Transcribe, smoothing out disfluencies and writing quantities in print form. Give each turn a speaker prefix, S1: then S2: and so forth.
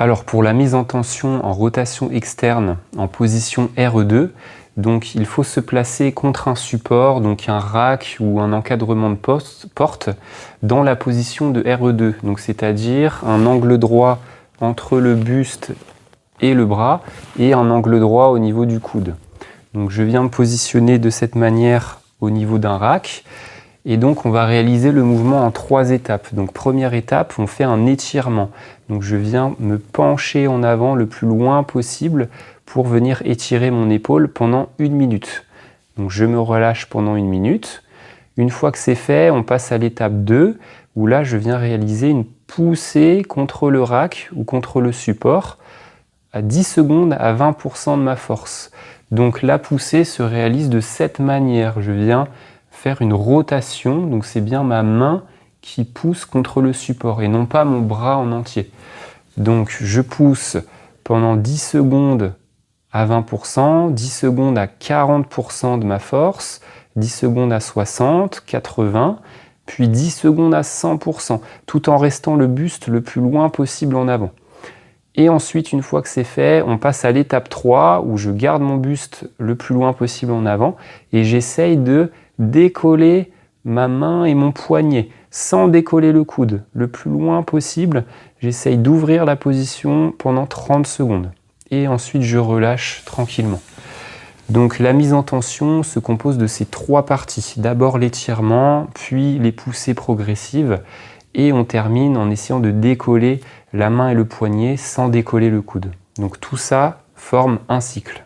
S1: Alors pour la mise en tension en rotation externe en position RE2, donc il faut se placer contre un support, donc un rack ou un encadrement de porte, dans la position de RE2, donc c'est-à-dire un angle droit entre le buste et le bras et un angle droit au niveau du coude. Donc je viens me positionner de cette manière au niveau d'un rack. Et donc on va réaliser le mouvement en 3 étapes. Donc première étape, on fait un étirement. Donc je viens me pencher en avant le plus loin possible pour venir étirer mon épaule pendant 1 minute. Donc je me relâche pendant 1 minute. Une fois que c'est fait, on passe à l'étape 2, où là je viens réaliser une poussée contre le rack ou contre le support à 10 secondes à 20% de ma force. Donc la poussée se réalise de cette manière. Je viens faire une rotation, donc c'est bien ma main qui pousse contre le support et non pas mon bras en entier. Donc je pousse pendant 10 secondes à 20%, 10 secondes à 40% de ma force, 10 secondes à 60, 80, puis 10 secondes à 100%, tout en restant le buste le plus loin possible en avant. Et ensuite, une fois que c'est fait, on passe à l'étape 3 où je garde mon buste le plus loin possible en avant et j'essaye de décoller ma main et mon poignet sans décoller le coude. Le plus loin possible, j'essaye d'ouvrir la position pendant 30 secondes. Et ensuite, je relâche tranquillement. Donc la mise en tension se compose de ces 3 parties. D'abord l'étirement, puis les poussées progressives. Et on termine en essayant de décoller la main et le poignet sans décoller le coude. Donc tout ça forme un cycle.